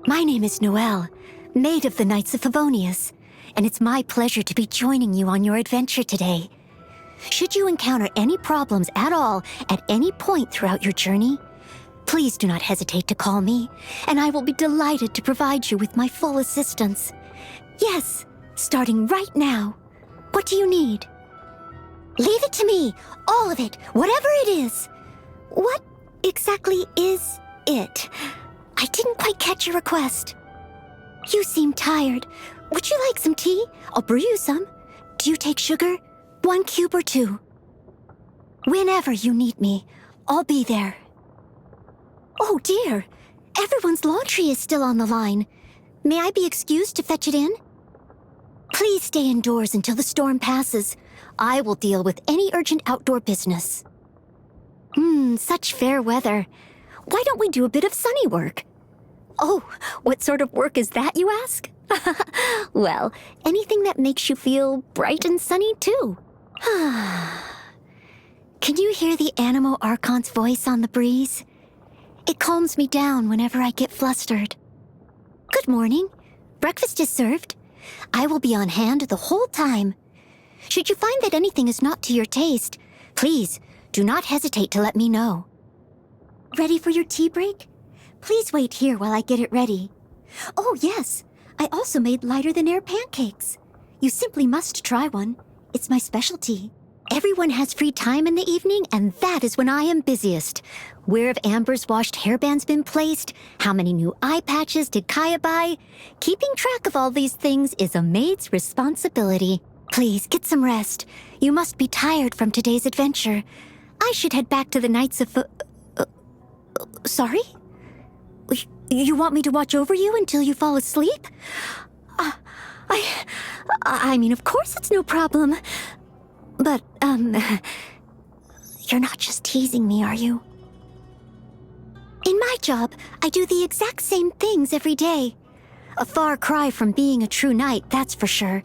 My name is Noelle, maid of the Knights of Favonius, and it's my pleasure to be joining you on your adventure today. Should you encounter any problems at all at any point throughout your journey, please do not hesitate to call me, and I will be delighted to provide you with my full assistance. Yes, starting right now. What do you need? Leave it to me, all of it, whatever it is. What exactly is it? I didn't quite catch your request. You seem tired. Would you like some tea? I'll brew you some. Do you take sugar? 1 cube or 2? Whenever you need me, I'll be there. Oh dear, everyone's laundry is still on the line. May I be excused to fetch it in? Please stay indoors until the storm passes. I will deal with any urgent outdoor business. Such fair weather. Why don't we do a bit of sunny work? Oh, what sort of work is that, you ask? Well, anything that makes you feel bright and sunny, too. Can you hear the Animo Archon's voice on the breeze? It calms me down whenever I get flustered. Good morning. Breakfast is served. I will be on hand the whole time. Should you find that anything is not to your taste, please do not hesitate to let me know. Ready for your tea break? Please wait here while I get it ready. Oh, yes. I also made lighter-than-air pancakes. You simply must try one. It's my specialty. Everyone has free time in the evening, and that is when I am busiest. Where have Amber's washed hairbands been placed? How many new eye patches did Kaya buy? Keeping track of all these things is a maid's responsibility. Please, get some rest. You must be tired from today's adventure. I should head back to the Knights of... Sorry? You want me to watch over you until you fall asleep? I mean, of course it's no problem. But, you're not just teasing me, are you? In my job, I do the exact same things every day. A far cry from being a true knight, that's for sure.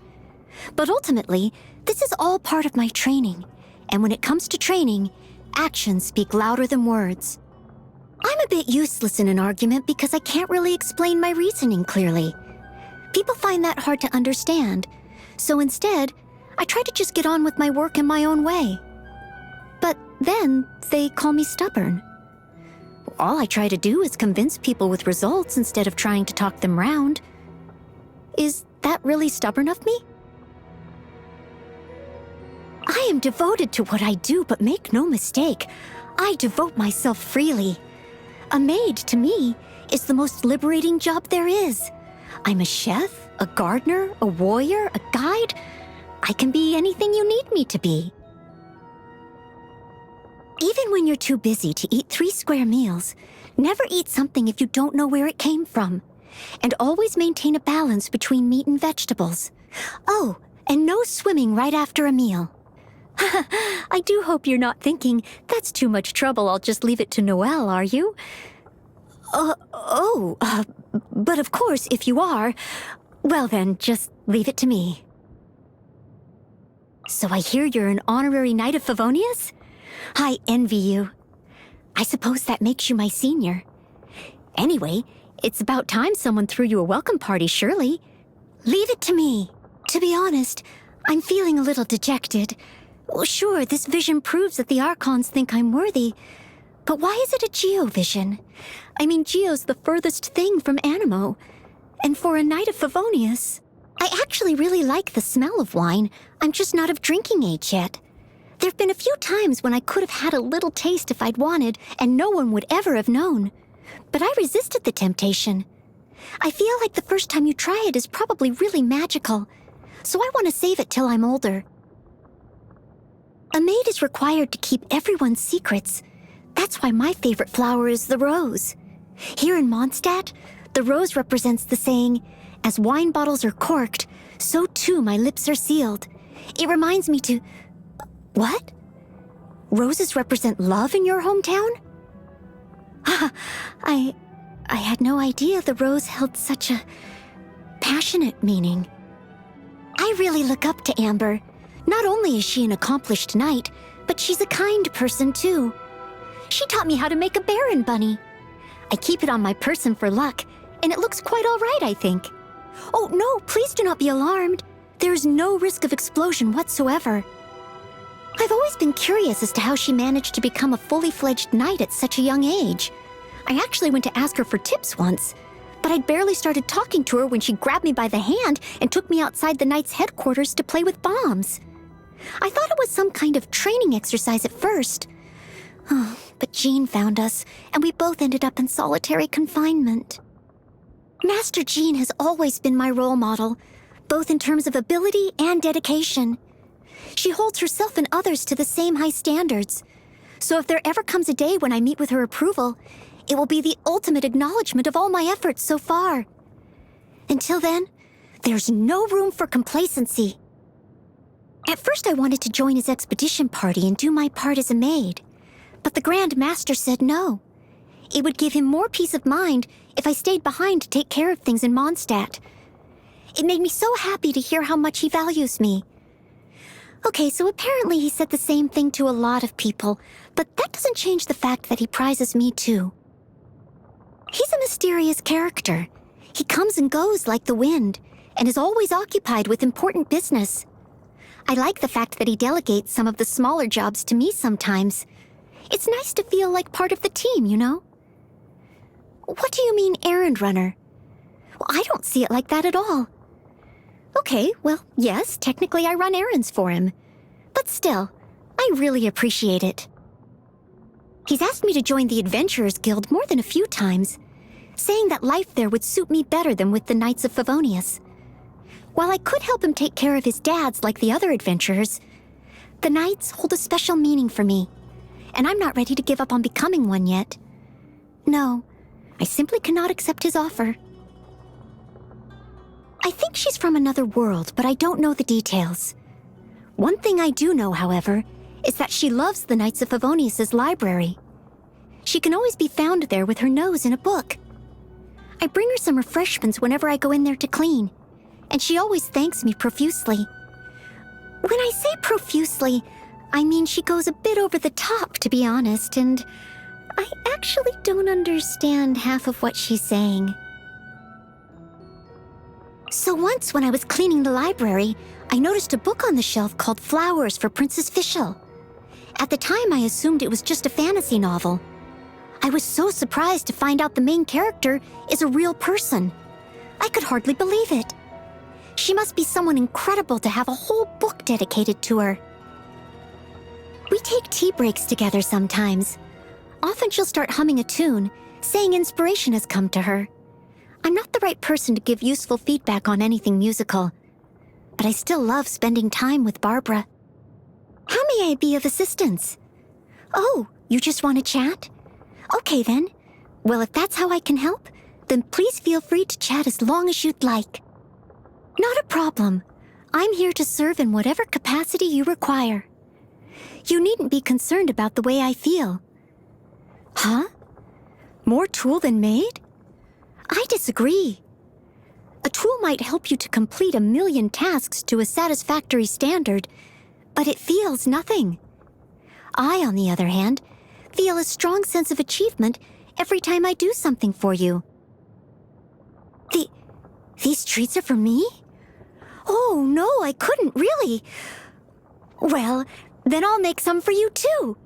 But ultimately, this is all part of my training. And when it comes to training, actions speak louder than words. I'm a bit useless in an argument because I can't really explain my reasoning clearly. People find that hard to understand. So instead, I try to just get on with my work in my own way. But then, they call me stubborn. All I try to do is convince people with results instead of trying to talk them round. Is that really stubborn of me? I am devoted to what I do, but make no mistake, I devote myself freely. A maid, to me, is the most liberating job there is. I'm a chef, a gardener, a warrior, a guide. I can be anything you need me to be. Even when you're too busy to eat 3 square meals, never eat something if you don't know where it came from. And always maintain a balance between meat and vegetables. Oh, and no swimming right after a meal. I do hope you're not thinking, that's too much trouble, I'll just leave it to Noelle, are you? But of course, if you are, well then, just leave it to me. So I hear you're an honorary Knight of Favonius? I envy you. I suppose that makes you my senior. Anyway, it's about time someone threw you a welcome party, surely. Leave it to me. To be honest, I'm feeling a little dejected. Well, sure, this vision proves that the Archons think I'm worthy, but why is it a Geo vision? I mean, Geo's the furthest thing from Animo, and for a Knight of Favonius, I actually really like the smell of wine. I'm just not of drinking age yet. There've been a few times when I could have had a little taste if I'd wanted, and no one would ever have known. But I resisted the temptation. I feel like the first time you try it is probably really magical, so I want to save it till I'm older. A maid is required to keep everyone's secrets. That's why my favorite flower is the rose. Here in Mondstadt, the rose represents the saying, "As wine bottles are corked, so too my lips are sealed." It reminds me to... What? Roses represent love in your hometown? I had no idea the rose held such a passionate meaning. I really look up to Amber. Not only is she an accomplished knight, but she's a kind person too. She taught me how to make a Baron bunny. I keep it on my person for luck, and it looks quite all right, I think. Oh, no, please do not be alarmed. There is no risk of explosion whatsoever. I've always been curious as to how she managed to become a fully fledged knight at such a young age. I actually went to ask her for tips once, but I'd barely started talking to her when she grabbed me by the hand and took me outside the knight's headquarters to play with bombs. I thought it was some kind of training exercise at first. Oh, but Jean found us, and we both ended up in solitary confinement. Master Jean has always been my role model, both in terms of ability and dedication. She holds herself and others to the same high standards. So if there ever comes a day when I meet with her approval, it will be the ultimate acknowledgement of all my efforts so far. Until then, there's no room for complacency. At first I wanted to join his expedition party and do my part as a maid, but the Grand Master said no. It would give him more peace of mind if I stayed behind to take care of things in Mondstadt. It made me so happy to hear how much he values me. Okay, so apparently he said the same thing to a lot of people, but that doesn't change the fact that he prizes me too. He's a mysterious character. He comes and goes like the wind, and is always occupied with important business. I like the fact that he delegates some of the smaller jobs to me sometimes. It's nice to feel like part of the team, you know? What do you mean, errand runner? Well, I don't see it like that at all. Okay, well, yes, technically I run errands for him. But still, I really appreciate it. He's asked me to join the Adventurers Guild more than a few times, saying that life there would suit me better than with the Knights of Favonius. While I could help him take care of his dads like the other adventurers, the Knights hold a special meaning for me, and I'm not ready to give up on becoming one yet. No, I simply cannot accept his offer. I think she's from another world, but I don't know the details. One thing I do know, however, is that she loves the Knights of Favonius' library. She can always be found there with her nose in a book. I bring her some refreshments whenever I go in there to clean, and she always thanks me profusely. When I say profusely, I mean she goes a bit over the top, to be honest, and I actually don't understand half of what she's saying. So once when I was cleaning the library, I noticed a book on the shelf called Flowers for Princess Fischl. At the time, I assumed it was just a fantasy novel. I was so surprised to find out the main character is a real person. I could hardly believe it. She must be someone incredible to have a whole book dedicated to her. We take tea breaks together sometimes. Often she'll start humming a tune, saying inspiration has come to her. I'm not the right person to give useful feedback on anything musical, but I still love spending time with Barbara. How may I be of assistance? Oh, you just want to chat? Okay then. Well, if that's how I can help, then please feel free to chat as long as you'd like. Not a problem. I'm here to serve in whatever capacity you require. You needn't be concerned about the way I feel. Huh? More tool than maid? I disagree. A tool might help you to complete 1,000,000 tasks to a satisfactory standard, but it feels nothing. I, on the other hand, feel a strong sense of achievement every time I do something for you. These treats are for me? Oh, no, I couldn't, really. Well, then I'll make some for you, too.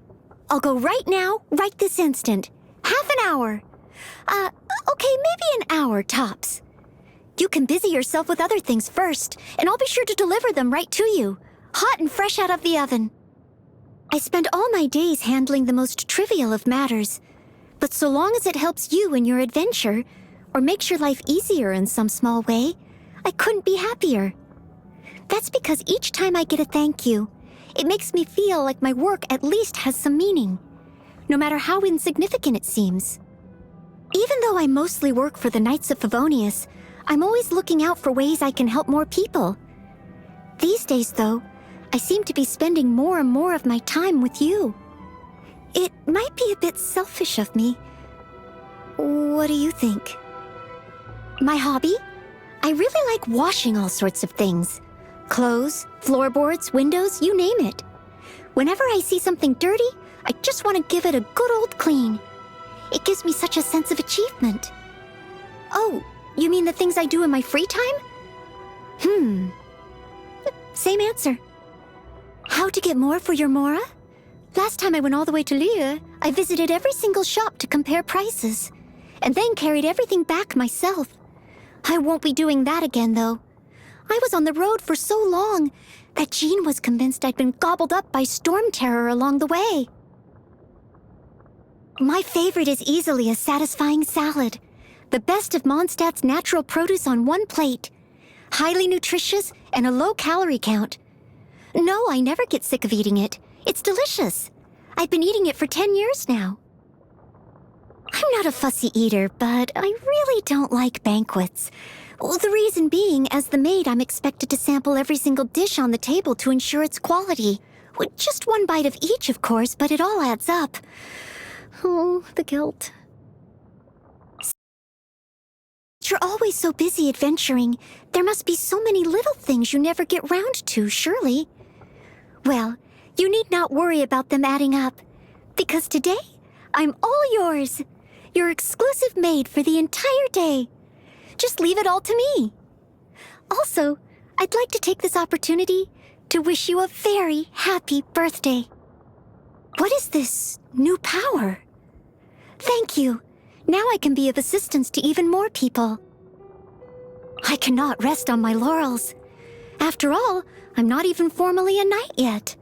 I'll go right now, right this instant. Half an hour. Okay, maybe an hour, tops. You can busy yourself with other things first, and I'll be sure to deliver them right to you, hot and fresh out of the oven. I spend all my days handling the most trivial of matters, but so long as it helps you in your adventure, or makes your life easier in some small way, I couldn't be happier. That's because each time I get a thank you, it makes me feel like my work at least has some meaning, no matter how insignificant it seems. Even though I mostly work for the Knights of Favonius, I'm always looking out for ways I can help more people. These days, though, I seem to be spending more and more of my time with you. It might be a bit selfish of me. What do you think? My hobby? I really like washing all sorts of things. Clothes, floorboards, windows, you name it. Whenever I see something dirty, I just want to give it a good old clean. It gives me such a sense of achievement. Oh, You mean the things I do in my free time? Same answer. How to get more for your Mora? Last time I went all the way to Lille, I visited every single shop to compare prices, and then carried everything back myself. I won't be doing that again, though. I was on the road for so long that Jean was convinced I'd been gobbled up by storm terror along the way. My favorite is easily a satisfying salad. The best of Mondstadt's natural produce on one plate. Highly nutritious and a low calorie count. No, I never get sick of eating it. It's delicious. I've been eating it for 10 years now. I'm not a fussy eater, but I really don't like banquets. Well, the reason being, as the maid, I'm expected to sample every single dish on the table to ensure its quality. With just one bite of each, of course, but it all adds up. Oh, the guilt. You're always so busy adventuring. There must be so many little things you never get round to, surely. Well, you need not worry about them adding up, because today, I'm all yours. Your exclusive maid for the entire day. Just leave it all to me. Also, I'd like to take this opportunity to wish you a very happy birthday. What is this new power? Thank you. Now I can be of assistance to even more people. I cannot rest on my laurels. After all, I'm not even formally a knight yet.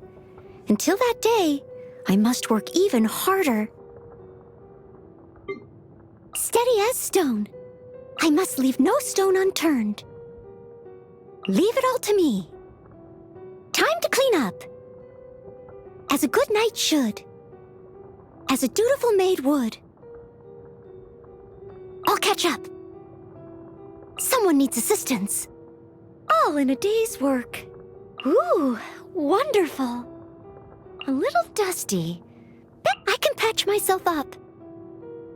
Until that day, I must work even harder. Steady as stone. I must leave no stone unturned. Leave it all to me. Time to clean up. As a good knight should. As a dutiful maid would. I'll catch up. Someone needs assistance. All in a day's work. Ooh, wonderful. A little dusty. Bet I can patch myself up.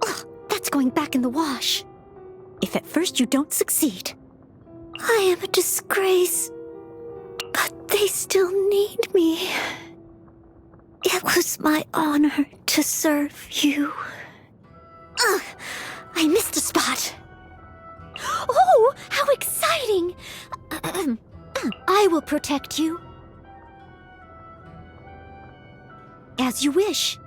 Ugh, that's going back in the wash. If at first you don't succeed. I am a disgrace. But they still need me. It was my honor to serve you. Ugh, I missed a spot. Oh, how exciting! I will protect you. As you wish.